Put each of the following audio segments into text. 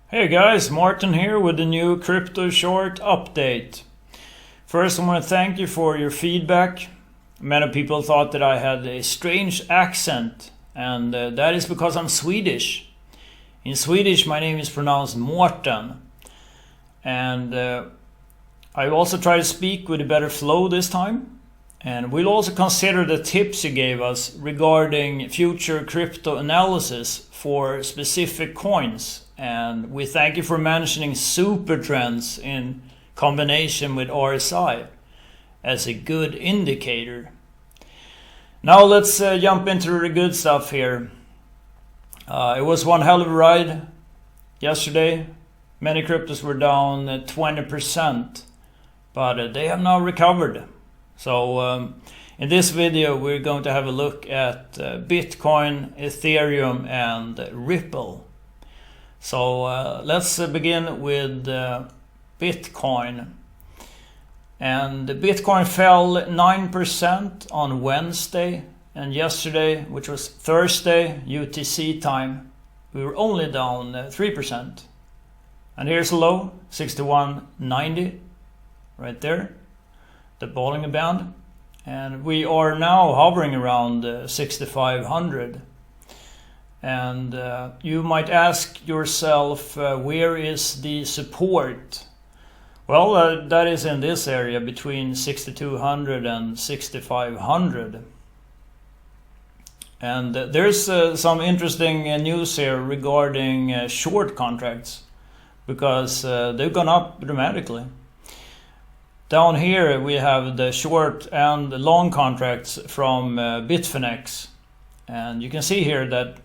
Hey guys, Marten here with the new crypto short update. First, I want to thank you for your feedback. Many people thought that I had a strange accent, and that is because I'm Swedish. In Swedish, my name is pronounced Marten, and I also try to speak with a better flow this time. And we'll also consider the tips you gave us regarding future crypto analysis for specific coins. And we thank you for mentioning super trends in combination with RSI as a good indicator. Now let's jump into the good stuff here. It was one hell of a ride yesterday. Many cryptos were down 20%, but they have now recovered. So in this video we're going to have a look at Bitcoin, Ethereum and Ripple. So let's begin with Bitcoin. And Bitcoin fell 9% on Wednesday, and yesterday, which was Thursday UTC time, we were only down 3%. And here's a low, 61.90, right there, the Bollinger Band. And we are now hovering around 6,500. And you might ask yourself, where is the support? Well, that is in this area between 6,200 and 6,500. And there's some interesting news here regarding short contracts, because they've gone up dramatically. Down here we have the short and the long contracts from Bitfinex, and you can see here that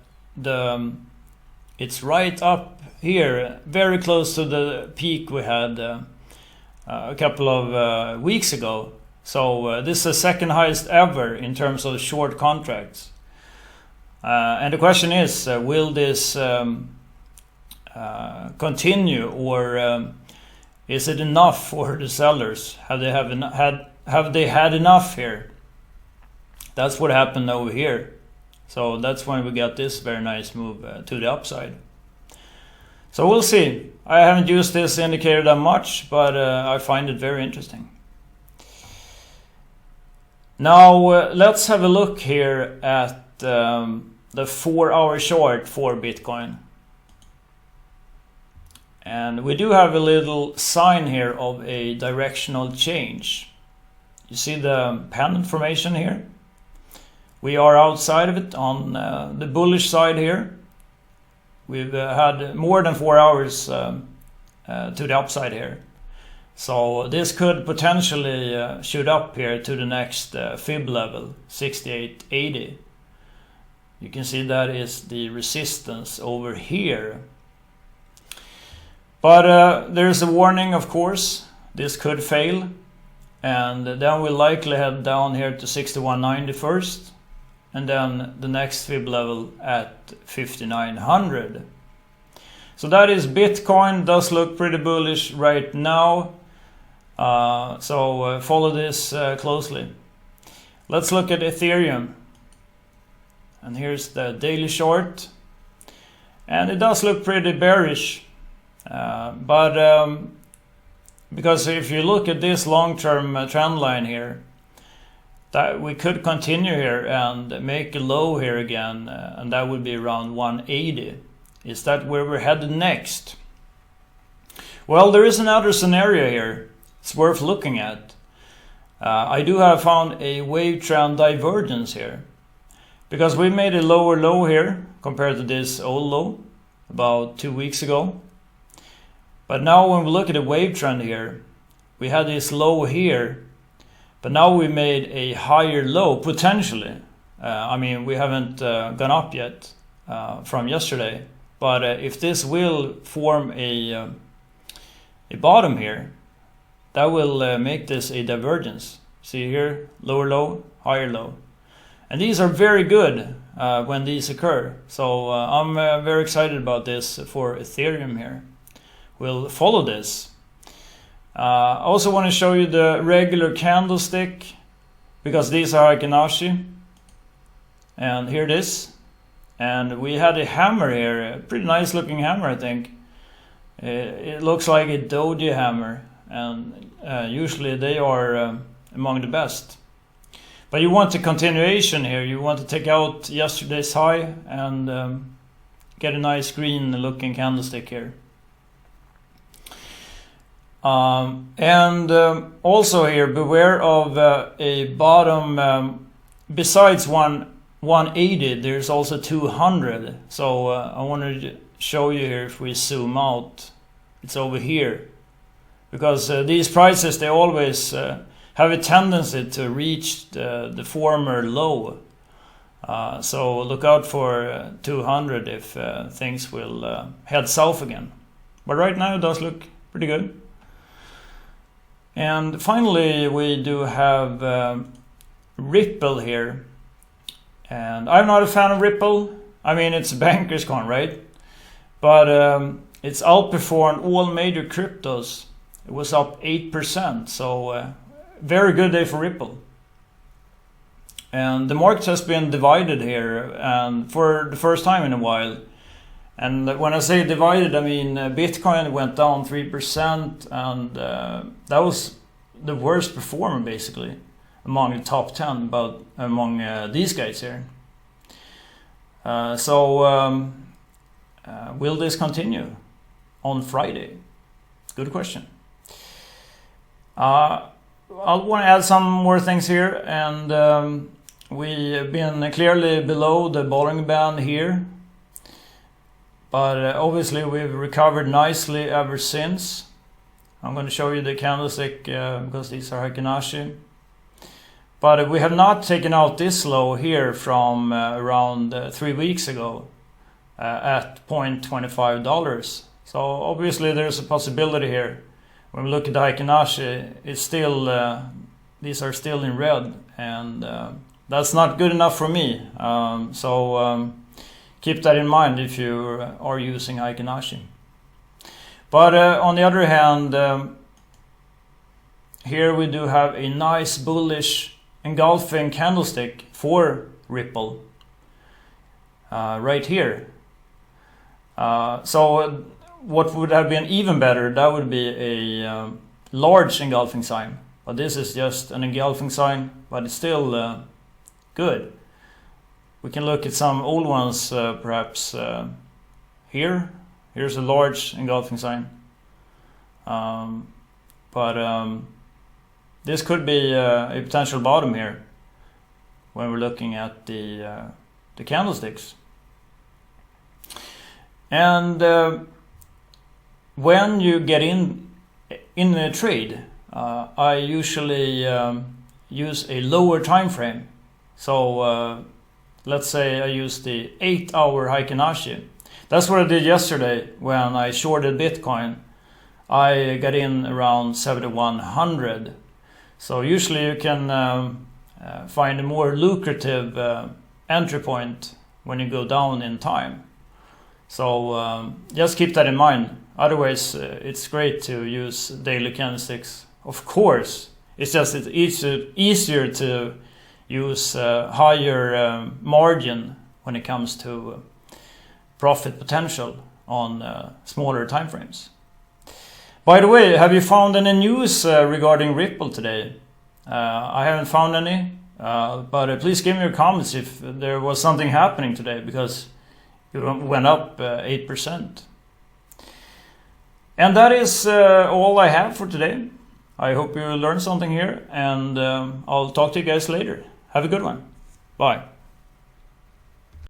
it's right up here, very close to the peak we had a couple of weeks ago. So this is the second highest ever in terms of short contracts. And the question is, will this continue, or is it enough for the sellers? Have they had enough here? That's what happened over here. So that's when we got this very nice move to the upside. So we'll see. I haven't used this indicator that much, but I find it very interesting. Now let's have a look here at the 4-hour chart for Bitcoin. And we do have a little sign here of a directional change. You see the pendant formation here? We are outside of it on the bullish side here. We've had more than 4 hours to the upside here. So this could potentially shoot up here to the next fib level, 68.80. You can see that is the resistance over here. But there's a warning, of course. This could fail. And then we'll likely head down here to 61.90 first. And then the next fib level at 5,900. So that is Bitcoin. Does look pretty bullish right now. So follow this closely. Let's look at Ethereum. And here's the daily short. And it does look pretty bearish. Because if you look at this long-term trend line here, that we could continue here and make a low here again, and that would be around 180. Is that where we're headed next? Well, there is another scenario here. It's worth looking at. I do have found a wave trend divergence here, because we made a lower low here compared to this old low about 2 weeks ago. But now when we look at the wave trend here, we had this low here, but now we made a higher low, potentially. I mean, we haven't gone up yet from yesterday. But if this will form a bottom here, that will make this a divergence. See here, lower low, higher low. And these are very good when these occur. So I'm very excited about this for Ethereum here. We'll follow this. I also want to show you the regular candlestick, because these are Fibonacci, and here it is. And we had a hammer here, a pretty nice looking hammer, I think. It looks like a doji hammer, and usually they are among the best. But you want a continuation here. You want to take out yesterday's high and get a nice green looking candlestick here. Also here, beware of a bottom besides 180. There's also 200. So I wanted to show you here. If we zoom out, it's over here, because these prices, they always have a tendency to reach the former low. So look out for 200 if things will head south again. But right now it does look pretty good. And finally, we do have Ripple here. And I'm not a fan of Ripple. I mean, it's a banker's coin, right? But it's outperformed all major cryptos. It was up 8%. So very good day for Ripple. And the market has been divided here, and for the first time in a while. And when I say divided, I mean Bitcoin went down 3%, and that was the worst performer basically among the top 10, but among these guys here. Will this continue on Friday? Good question. I want to add some more things here, and we've been clearly below the Bollinger Band here. But obviously we've recovered nicely ever since. I'm going to show you the candlestick because these are Heikin-Ashi. But we have not taken out this low here from around 3 weeks ago at $0.25. So obviously there's a possibility here. When we look at the Heikin-Ashi, it's still these are still in red, and that's not good enough for me. Keep that in mind if you are using Heikin-Ashi. But on the other hand, here we do have a nice bullish engulfing candlestick for Ripple right here. So what would have been even better, that would be a large engulfing sign. But this is just an engulfing sign, but it's still good. We can look at some old ones, perhaps here. Here's a large engulfing sign. This could be a potential bottom here when we're looking at the candlesticks. And when you get in a trade, I usually use a lower time frame. So let's say I use the 8-hour Heikin-Ashi. That's what I did yesterday when I shorted Bitcoin. I got in around 7,100. So usually you can find a more lucrative entry point when you go down in time. So just keep that in mind. Otherwise, it's great to use daily candlesticks. Of course, it's easier to use higher margin when it comes to profit potential on smaller time frames. By the way, have you found any news regarding Ripple today? I haven't found any, but please give me your comments if there was something happening today, because it went up 8%. And that is all I have for today. I hope you learned something here, and I'll talk to you guys later. Have a good one. Bye.